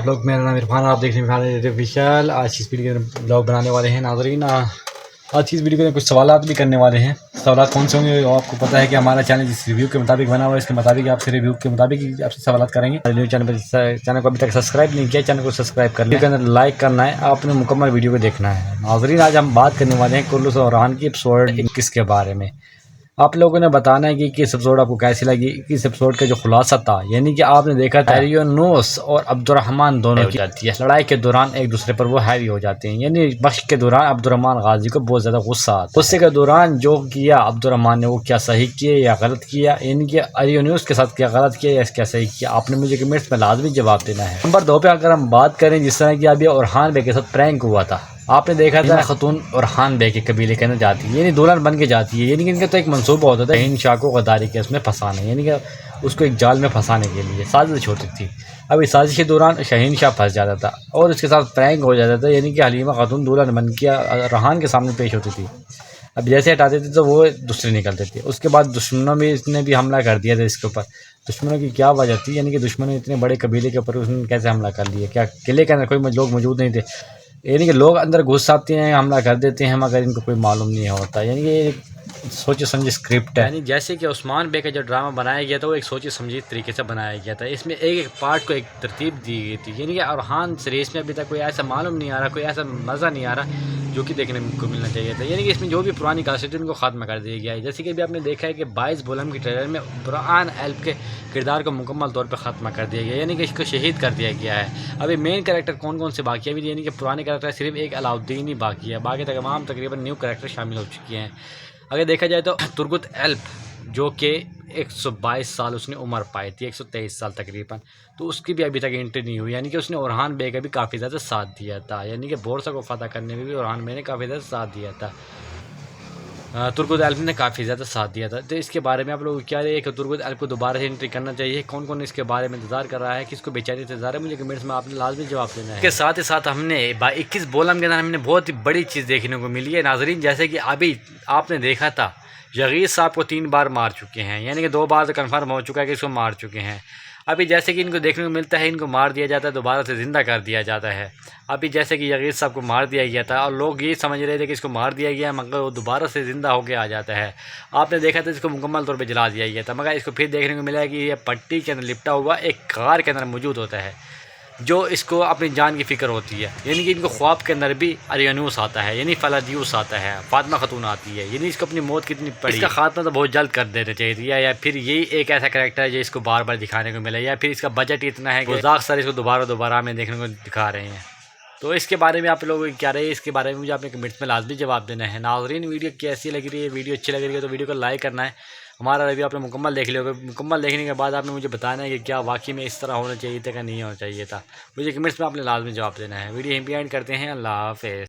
आप लोग, मेरा नाम इरफान, आप देख रहे हैं विशाल। आज इस वीडियो के ब्लॉग बनाने वाले हैं नाज़रीन। आज इस वीडियो में कुछ सवालात भी करने वाले हैं। सवालात कौन से होंगे आपको पता है कि हमारा चैनल जिस रिव्यू के मुताबिक बना हुआ है, इसके मुताबिक आपसे रिव्यू के मुताबिक आपसे सवालात करेंगे। चैनल को अभी तक सब्सक्राइब नहीं किया, चैनल को सब्सक्राइब कर लिया, अंदर लाइक करना है, आपने मुकम्मल वीडियो को देखना है। नाज़रीन, आज हम बात करने वाले हैं कुल्लू और रान की एपिसोड 21 के बारे में। आप लोगों ने बताना है कि किस एपिसोड आपको कैसी लगी। इस एपिसोड का जो खुलासा था, यानी कि आपने देखा था एरियोनोस और अब्दुर्रहमान दोनों हो जाती है लड़ाई के दौरान, एक दूसरे पर वो हैवी हो जाते हैं। यानी बख्श के दौरान अब्दुर्रहमान गाजी को बहुत ज़्यादा गुस्सा आता है। गुस्से के दौरान जो किया अब्दुर्रहमान ने, वो क्या सही किया या गलत किया, यानी कि एरियोनोस के साथ क्या गलत किया या क्या सही किया, आपने मुझे कमेंट्स में लाजमी जवाब देना है। नंबर 2 पे अगर हम बात करें, जिस तरह की अभी ओरहान बे के साथ प्रैंक हुआ था, आपने देखा था खतून ओरहान बे के कबीले के अंदर जाती है, यानी दुल्हन बन के जाती है। यानी कि इनका तो एक मंसूबा होता था शहीन शाह को गद्दारी के उसमें फंसाना, यानी कि उसको एक जाल में फंसाने के लिए साजिश होती थी। अब इस साजिश के दौरान शहीन शाह फंस जाता था और उसके साथ प्रैंक हो जाता था, यानी कि हलीमा खातून दुल्हन बन के ओरहान के सामने पेश होती थी। अब जैसे हटाते थे तो वो दूसरे निकलते थे। उसके बाद दुश्मनों में इसने भी हमला कर दिया था इसके ऊपर। दुश्मनों की क्या वजह थी, यानी कि दुश्मनों इतने बड़े कबीले के ऊपर उसने कैसे हमला कर लिया, क्या किले के अंदर कोई लोग मौजूद नहीं थे, यानी कि लोग अंदर घुस आते हैं, हमला कर देते हैं, मगर इनको कोई मालूम नहीं होता। यानी कि एक सोचे समझे स्क्रिप्ट है। यानी जैसे कि उस्मान बे का जो ड्रामा बनाया गया था, वो एक सोचे समझे तरीके से बनाया गया था। इसमें एक एक पार्ट को एक तरतीब दी गई थी। यानी कि ओरहान सीरीज़ में अभी तक कोई ऐसा मालूम नहीं आ रहा, कोई ऐसा मज़ा नहीं आ रहा जो कि देखने को मिलना चाहिए था। यानी कि इसमें जो भी पुरानी कासेट थी उनको ख़त्म कर दिया गया है। जैसे कि अभी आपने देखा है कि 22 बोलम की ट्रेलर में बुरहान एल्प के किरदार को मुकम्मल तौर पर ख़त्म कर दिया गया, यानी कि इसको शहीद कर दिया गया है। अभी मेन कैरेक्टर कौन कौन से बाकी है अभी, यानी कि पुराने कैरेक्टर सिर्फ एक अलाउद्दीन ही बाकी है, बाकी तमाम तकरीबन न्यू कैरेक्टर शामिल हो चुके हैं। अगर देखा जाए तो तुर्गुत एल्प जो कि 122 साल उसने उम्र पाई थी, 123 साल तकरीबन, तो उसकी भी अभी तक एंट्री नहीं हुई। यानी कि उसने ओरहान बे का भी काफ़ी ज़्यादा साथ दिया था, यानी कि बोरसा को फतह करने में भी ओरहान बे ने काफ़ी ज़्यादा साथ दिया था, तुर्गुत एल्प ने काफ़ी ज़्यादा साथ दिया था। तो इसके बारे में आप लोग क्या रहे कि तुर्गुत एल्प को दोबारा से एंट्री करना चाहिए, कौन कौन इसके बारे में इंतजार कर रहा है, किसको बेचारी इंतजार है, मुझे कमेंट्स में आपने लाजमी जवाब देना है। इसके साथ ही साथ हमने 21 बोलम के अंदर हमने बहुत ही बड़ी चीज़ देखने को मिली है नाजरीन। जैसे कि अभी आपने देखा था यगीस साहब को 3 बार मार चुके हैं, यानी कि 2 बार तो कन्फर्म हो चुका है कि इसको मार चुके हैं। अभी जैसे कि इनको देखने को मिलता है, इनको मार दिया जाता है, दोबारा से ज़िंदा कर दिया जाता है। अभी जैसे कि यगीस साहब को मार दिया गया था और लोग ये समझ रहे थे कि इसको मार दिया गया, मगर वो दोबारा से ज़िंदा होकर आ जाता है। आपने देखा था इसको मुकम्मल तौर पर जला दिया गया था, मगर इसको फिर देखने को मिला है कि ये पट्टी के अंदर लिपटा हुआ एक कार के अंदर मौजूद होता है, जो इसको अपनी जान की फ़िक्र होती है। यानी कि इनको ख्वाब के अंदर भी अरियनूस आता है, यानी फलादियूस आता है, फातिमा खतून आती है, यानी इसको अपनी मौत कितनी पड़ी। इसका खात्मा तो बहुत जल्द कर देना चाहिए या फिर यही एक ऐसा करैक्टर है जो इसको बार बार दिखाने को मिला, या फिर इसका बजट इतना है कि गुज़ाक सर इसको दोबारा हमें देखने को दिखा रहे हैं। तो इसके बारे में आप लोग क्या रहे हैं, इसके बारे में मुझे आपने कमेंट्स में लाजमी जवाब देना है। नाज़रीन, वीडियो कैसी लग रही है, वीडियो अच्छी लग रही है तो वीडियो को लाइक करना है। हमारा रिव्यू आपने मुकम्मल देख लिया होगा, मुकम्मल देखने के बाद आपने मुझे बताना है कि क्या वाकई में इस तरह होना चाहिए था या नहीं होना चाहिए था। मुझे कमेंट्स में आपने लाजमी जवाब देना है। वीडियो यहीं पे एंड करते हैं। अल्लाह हाफ़िज़।